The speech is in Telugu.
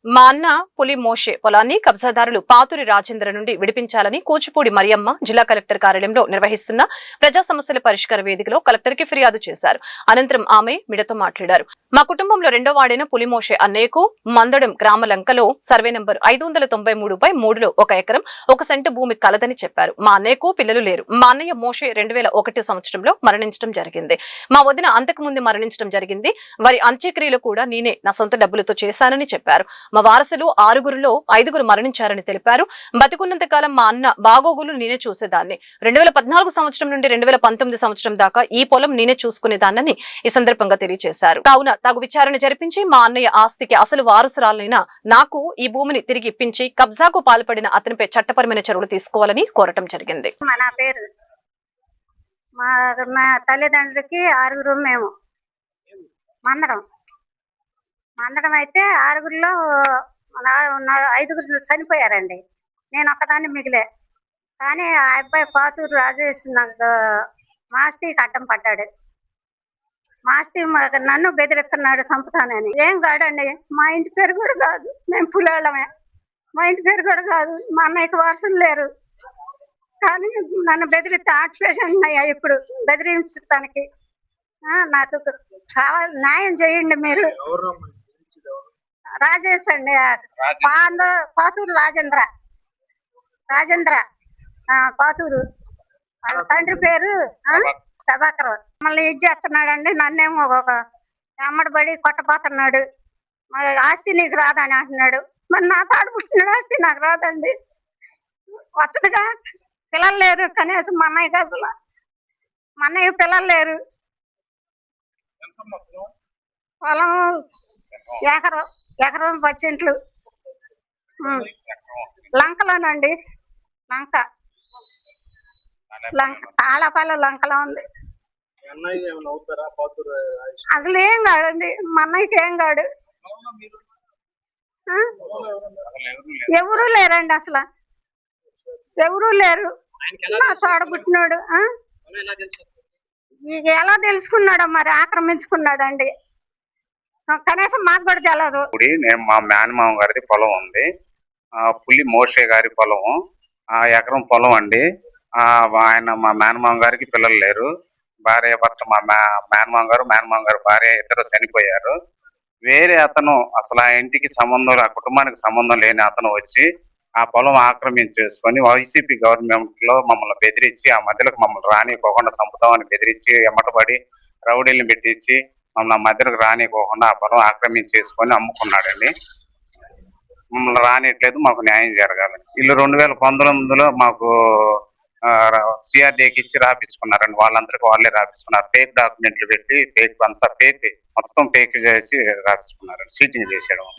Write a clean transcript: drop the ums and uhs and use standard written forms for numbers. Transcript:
మా అన్న పులి మోషే పొలాన్ని కబ్జాదారులు పాతూరి రాజేంద్ర నుండి విడిపించాలని కూచిపూడి మరియమ్మ జిల్లా కలెక్టర్ కార్యాలయంలో నిర్వహిస్తున్న ప్రజా సమస్యల పరిష్కార వేదికలో కలెక్టర్ కి ఫిర్యాదు చేశారు. అనంతరం ఆమె మీడియాతో మాట్లాడారు. మా కుటుంబంలో రెండో వాడైన పులి మోషే అన్నయ్యకు మందడం గ్రామలంకలో సర్వే నంబర్ 593/3లో 1 ఎకరం 1 సెంటు భూమి కలదని చెప్పారు. మా అన్నయ్యకు పిల్లలు లేరు. మా అన్నయ్య మోషే 2001 సంవత్సరంలో మరణించడం జరిగింది. మా వదిన అంతకు ముందు మరణించడం జరిగింది. వారి అంత్యక్రియలు కూడా నేనే నా సొంత డబ్బులతో చేశానని చెప్పారు. మా వారసులు 6గురిలో 5గురు మరణించారని తెలిపారు. బతికున్నంత కాలం మా అన్న బాగోగులు నేనే చూసేదాన్ని. 2014 సంవత్సరం నుండి 2019 సంవత్సరం దాకా ఈ పొలం నేనే చూసుకునేదాన్నని ఈ సందర్భంగా తెలియజేశారు. కావున తగు విచారణ జరిపించి మా అన్నయ్య ఆస్తికి అసలు వారసురాలైన నాకు ఈ భూమిని తిరిగి ఇప్పించి కబ్జాకు పాల్పడిన అతనిపై చట్టపరమైన చర్యలు తీసుకోవాలని కోరటం జరిగింది. మా తల్లిదండ్రులకి 6గురు మేము మందడం అయితే 6గురిలో 5గురు చనిపోయారండి. నేను ఒక్కదాన్ని మిగిలే. కానీ ఆ అబ్బాయి పాతూరు రాజేష్ నాకు మాస్తికి అడ్డం పడ్డాడు. మాస్తి నన్ను బెదిరిస్తున్నాడు చంపుతానని. ఏం కాడండి, మా ఇంటి పేరు కూడా కాదు, మేము పులేళ్ళమే. మా ఇంటి పేరు కూడా కాదు, మా అన్నయ్యకి వారసులు లేరు. కానీ నన్ను బెదిరిస్తే హార్ట్ పేషెంట్ అయ్యా ఇప్పుడు బెదిరించడానికి. నాకు కావాలి, న్యాయం చేయండి మీరు. రాజేష్ అండి, పాతూరు రాజేంద్ర పాతూరు. వాళ్ళ తండ్రి పేరు ప్రభాకర్. మళ్ళీ ఇది చేస్తున్నాడండి, నన్నేమో ఒక అమ్మడిబడి కొట్టపోతున్నాడు. ఆస్తి నీకు రాదని అంటున్నాడు. మరి నా తాడు పుట్టినాడు ఆస్తి నాకు రాదండి. కొత్తగా పిల్లలు లేరు. కనీసం మా అన్నయ్యకి అసలు మా అన్నయ్య పిల్లలు లేరు. పొలం ఎకరం 10 సెంట్లు లంకలోనండి. ఆలపాల లంకలో ఉంది. అసలు ఏం కాదండి, మా అన్నయ్యకి ఏం కాడు. ఎవరూ లేరండి, అసలు ఎవరూ లేరు. నా తోడబుట్టినాడు. ఎలా తెలుసుకున్నాడో మరి, ఆక్రమించుకున్నాడండి. కనీసం మాకు కూడా తెలియదు. నేను మా మేనమామ గారిది పొలం ఉంది. పులి మోషే గారి పొలం, ఎకరం పొలం అండి. ఆయన మా మేనమామ గారికి పిల్లలు లేరు. భార్య భర్త మా మేనమామ గారు భార్య ఇద్దరు చనిపోయారు. వేరే అతను అసలు ఆ ఇంటికి సంబంధం, ఆ కుటుంబానికి సంబంధం లేని అతను వచ్చి ఆ పొలం ఆక్రమించేసుకొని వైసీపీ గవర్నమెంట్ లో మమ్మల్ని బెదిరించి ఆ మధ్యలోకి మమ్మల్ని రానిపోకుండా చంపుతామని బెదిరించి ఎమ్మటపడి రౌడీల్ని పెట్టించి మమ్మల్ని మధ్యలోకి రానిపోకుండా ఆ పొలం ఆక్రమించేసుకొని అమ్ముకున్నాడండి. మమ్మల్ని రానిట్లేదు, మాకు న్యాయం జరగాలి. వీళ్ళు 2019లో మాకు సిఆర్డీకి ఇచ్చి రాపించుకున్నారండి. వాళ్ళందరికీ వాళ్ళే రాపించుకున్నారు. ఫేక్ డాక్యుమెంట్లు పెట్టి మొత్తం ఫేక్ చేసి రాపించుకున్నారండి. సీటింగ్ చేసేయడం.